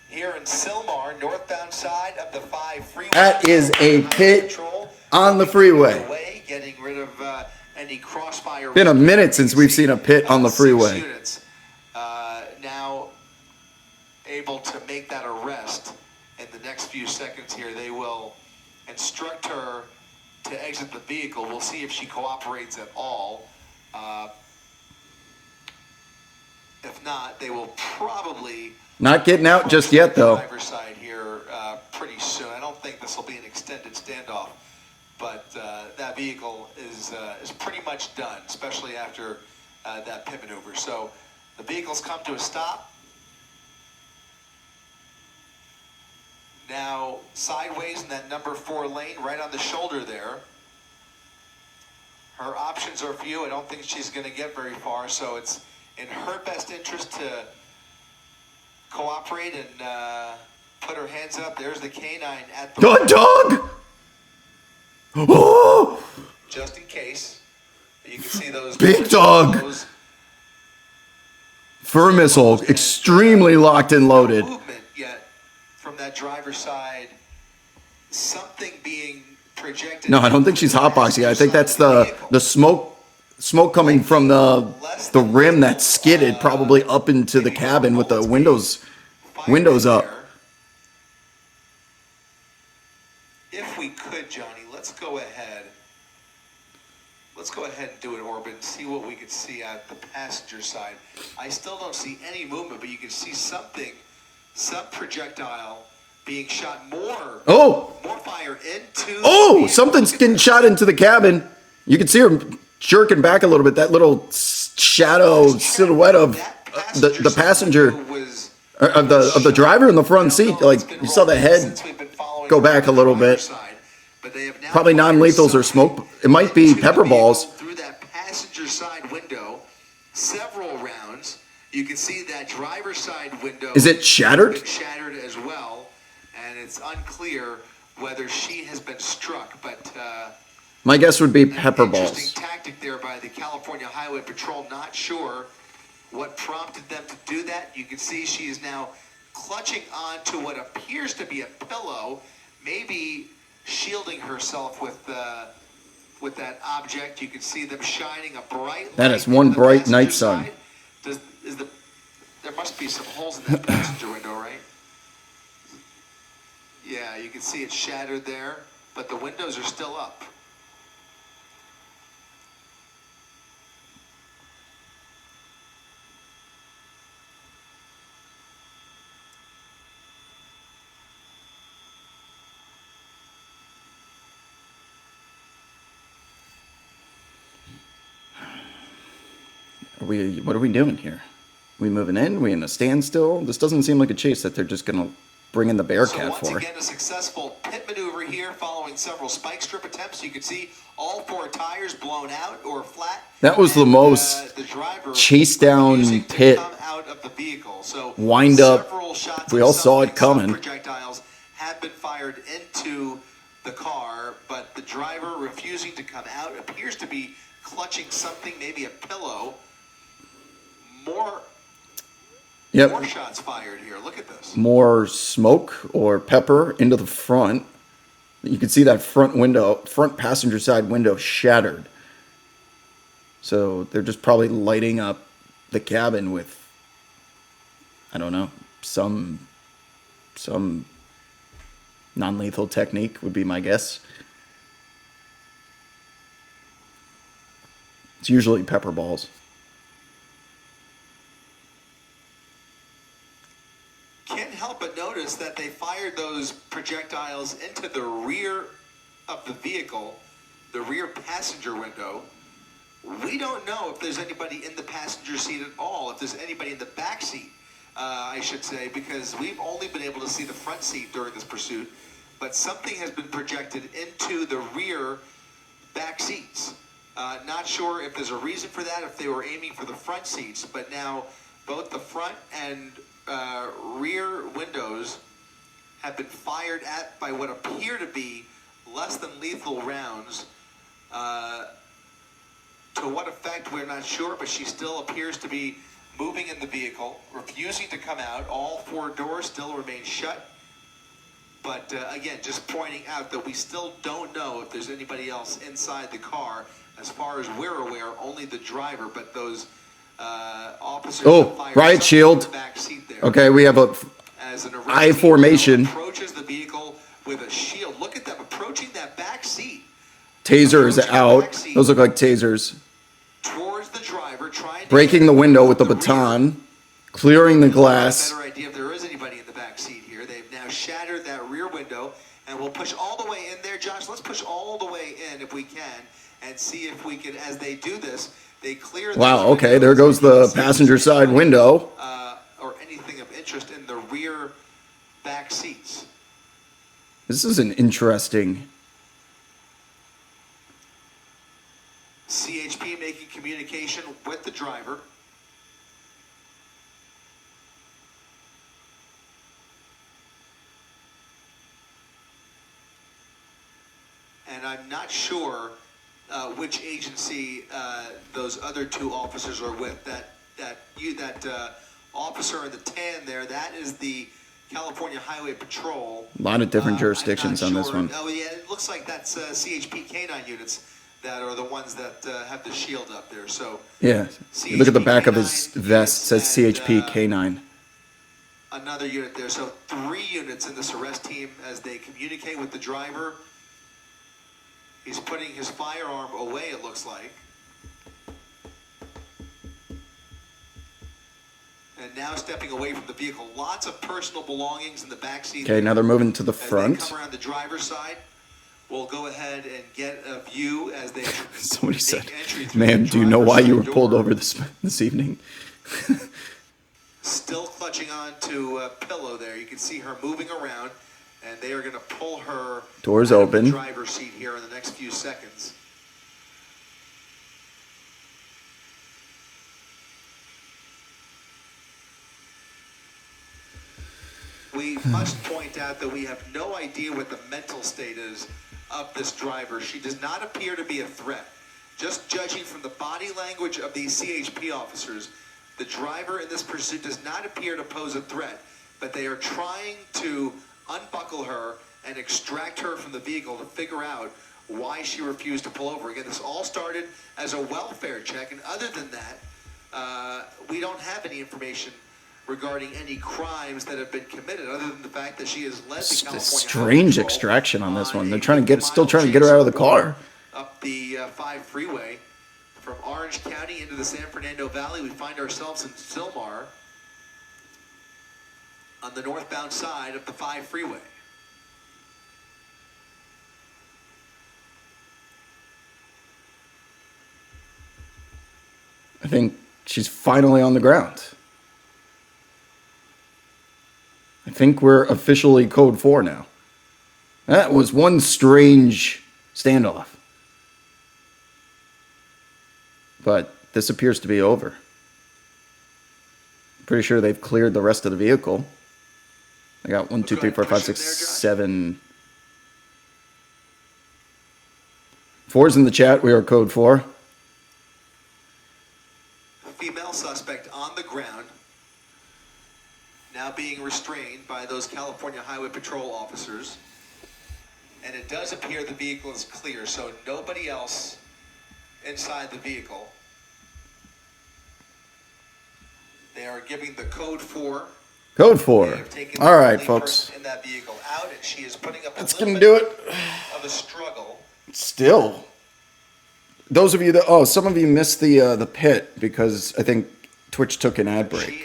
here in Sylmar, northbound side of the 5 freeway.
That is a pit on the freeway.
Getting rid of any crossfire.
Been a minute since we've seen a pit on the freeway.
Now able to make that arrest in the next few seconds here. They will instruct her to exit the vehicle. We'll see if she cooperates at all. If not, they will probably
not getting out just yet, though.
Driver's side here pretty soon. I don't think this will be an extended standoff, but that vehicle is pretty much done, especially after that pit maneuver. So the vehicle's come to a stop. Now sideways in that number 4 lane, right on the shoulder there. Her options are few. I don't think she's going to get very far, so it's in her best interest to cooperate and put her hands up. There's the canine at the
dog. Oh!
Just in case. You can see those
big dog. Fur missile, extremely locked and loaded.
Movement yet from that driver's side. Something being projected.
No, I don't think she's hotboxing. I think that's the smoke coming from the rim that skidded probably up into the cabin with the windows up.
If we could, Johnny, let's go ahead and do an orbit and see what we could see at the passenger side. I still don't see any movement, but you can see something, some projectile being shot more fire into
something's getting shot into the cabin. You can see her jerking back a little bit. That little shadow silhouette of the passenger of the driver in the front seat. Like you saw the head go back a little bit. Probably non-lethals or smoke. It might be pepper balls.
Through that passenger side window, several rounds. You can see that driver's side window.
Is it shattered?
Shattered as well, and it's unclear whether she has been struck. But
my guess would be pepper balls.
Interesting tactic there by the California Highway Patrol. Not sure what prompted them to do that. You can see she is now clutching on to what appears to be a pillow, maybe shielding herself with that object. You can see them shining a bright light.
That is one
into the
bright night
passenger
sun.
side. There must be some holes in that passenger window, right? Yeah, you can see it shattered there, but the windows are still up.
What are we doing here? We moving in? We in a standstill? This doesn't seem like a chase that they're just gonna bring in the Bearcat
So once
for.
again, a successful pit maneuver here following several spike strip attempts. You can see all 4 tires blown out or flat.
That was the most
the driver
chase down
refusing to
pit
come out of the vehicle. So
wind up.
several shots
We
of
all saw it
some
coming.
projectiles have been fired into the car, but the driver refusing to come out appears to be clutching something, maybe a pillow. More shots fired here. Look at this.
More smoke or pepper into the front. You can see that front passenger side window shattered. So they're just probably lighting up the cabin with, I don't know, some non-lethal technique would be my guess. It's usually pepper balls.
Can't help but notice that they fired those projectiles into the rear of the vehicle, the rear passenger window. We don't know if there's anybody in the passenger seat at all, if there's anybody in the back seat, I should say, because we've only been able to see the front seat during this pursuit, but something has been projected into the rear back seats. Not sure if there's a reason for that, if they were aiming for the front seats, but now both the front and rear windows have been fired at by what appear to be less than lethal rounds. To what effect, we're not sure, but she still appears to be moving in the vehicle, refusing to come out. All 4 doors still remain shut. But again, just pointing out that we still don't know if there's anybody else inside the car. As far as we're aware, only the driver, but those officers have fired
riot shield.
in the back seat there.
Okay, we have a
As an
I formation.
approaches the vehicle with a shield. Look at them approaching that back seat.
Taser is out. Those look like tasers.
Towards the driver, trying to
Breaking the window with the baton. Clearing the glass.
Better idea if there is anybody in the back seat here. They've now shattered that rear window, and we'll push all the way in there, Josh. Let's push all the way in if we can, and see if we can. As they do this, they clear.
Wow. Okay, there goes the passenger side window.
Or anything of interest in the rear back seats.
This is an interesting.
CHP making communication with the driver. And I'm not sure which agency those other 2 officers are with. That officer in the tan there, that is the California Highway Patrol.
A lot of different jurisdictions on this one.
Oh yeah, it looks like that's CHP K9 units that are the ones that have the shield up there. So
Yeah. You look at the back of his vest. It says CHP K9.
Another unit there. So 3 units in this arrest team as they communicate with the driver. He's putting his firearm away, it looks like. And now stepping away from the vehicle. Lots of personal belongings in the back seat.
Okay, now they're moving to the
As they
front.
come around the driver's side, we'll go ahead and get a view as they
Somebody said,
make entry through
"Ma'am,
the
do you know why
driver's
you were
side
pulled
door."
over this evening?"
Still clutching on to a pillow there. You can see her moving around, and they are going to pull her
Doors
out of the
open.
driver's seat here in the next few seconds. We must point out that we have no idea what the mental state is of this driver. She does not appear to be a threat. Just judging from the body language of these CHP officers, the driver in this pursuit does not appear to pose a threat, but they are trying to unbuckle her and extract her from the vehicle to figure out why she refused to pull over. Again, this all started as a welfare check, and other than that, we don't have any information regarding any crimes that have been committed, other than the fact that she has led the California
strange extraction on this one. They're trying to still trying to get her out of the car.
Up the 5 freeway from Orange County into the San Fernando Valley. We find ourselves in Sylmar on the northbound side of the 5 freeway.
I think she's finally on the ground. I think we're officially code 4 now. That was one strange standoff. But this appears to be over. Pretty sure they've cleared the rest of the vehicle. I got 1, 2, 3, 4, 5, 6, 7. 4's in the chat. We are code 4.
Female suspect on the ground, now being restrained by those California Highway Patrol officers. And it does appear the vehicle is clear, so nobody else inside the vehicle. They are giving the code 4.
Code 4. All right, folks.
In that vehicle out, and she is putting up
That's gonna do it.
Of a struggle.
Still, those of you that some of you missed the pit because I think Twitch took an ad break.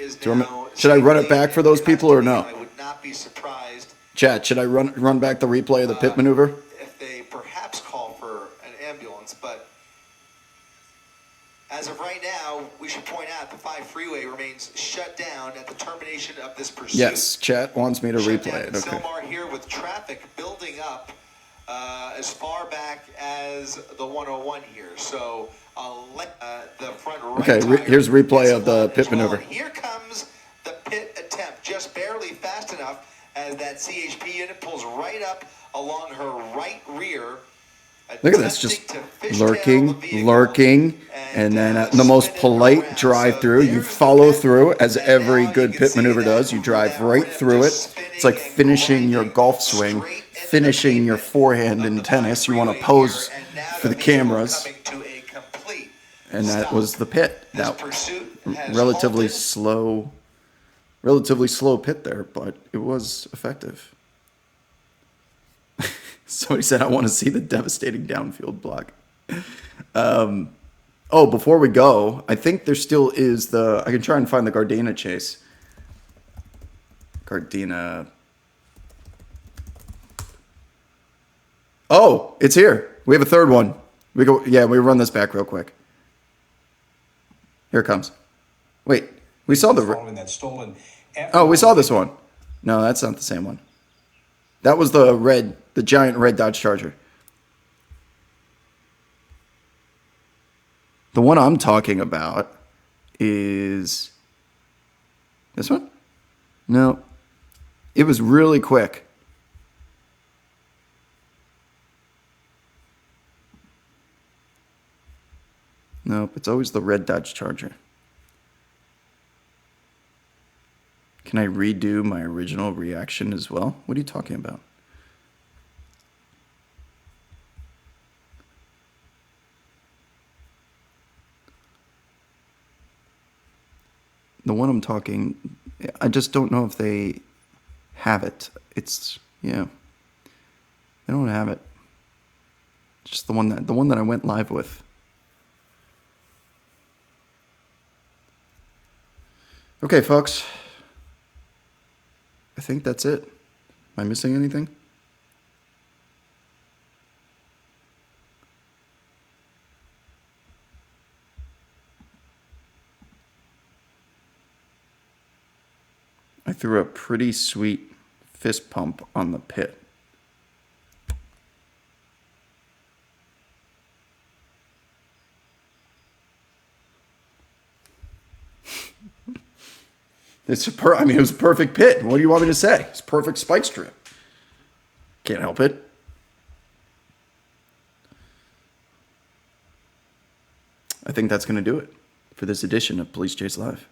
Should I run it back for those people or no?
I would not be surprised.
Chat, should I run back the replay of the pit maneuver?
If they perhaps call for an ambulance, but as of right now, we should point out the 5 freeway remains shut down at the termination of this pursuit.
Yes, chat wants me to replay it. Okay.
Sylmar here with traffic building up as far back as the 101 here. So the front right.
Okay, here's replay of the pit maneuver.
Here comes the pit attempt, just barely fast enough as that CHP unit pulls right up along her right rear.
Look at this, just lurking, and then at the most polite drive-through, you follow through, as every good pit maneuver does. You drive right through it. It's like finishing your golf swing, finishing your forehand in tennis. You want to pose for the cameras. And that was the pit. That relatively slow pit there, but it was effective. Somebody said, I want to see the devastating downfield block. Before we go, I think there still is I can try and find the Gardena chase. Gardena. Oh, it's here. We have a third one. We run this back real quick. Here it comes. Wait, we saw we saw this one. No, that's not the same one. That was the giant red Dodge Charger. The one I'm talking about is this one? No. It was really quick. Nope, it's always the red Dodge Charger. Can I redo my original reaction as well? What are you talking about? The one I'm talking, I just don't know if they have it. They don't have it. Just the one that I went live with. Okay, folks. I think that's it. Am I missing anything? I threw a pretty sweet fist pump on the pit. It was a perfect pit. What do you want me to say? It's a perfect spike strip. Can't help it. I think that's going to do it for this edition of Police Chase Live.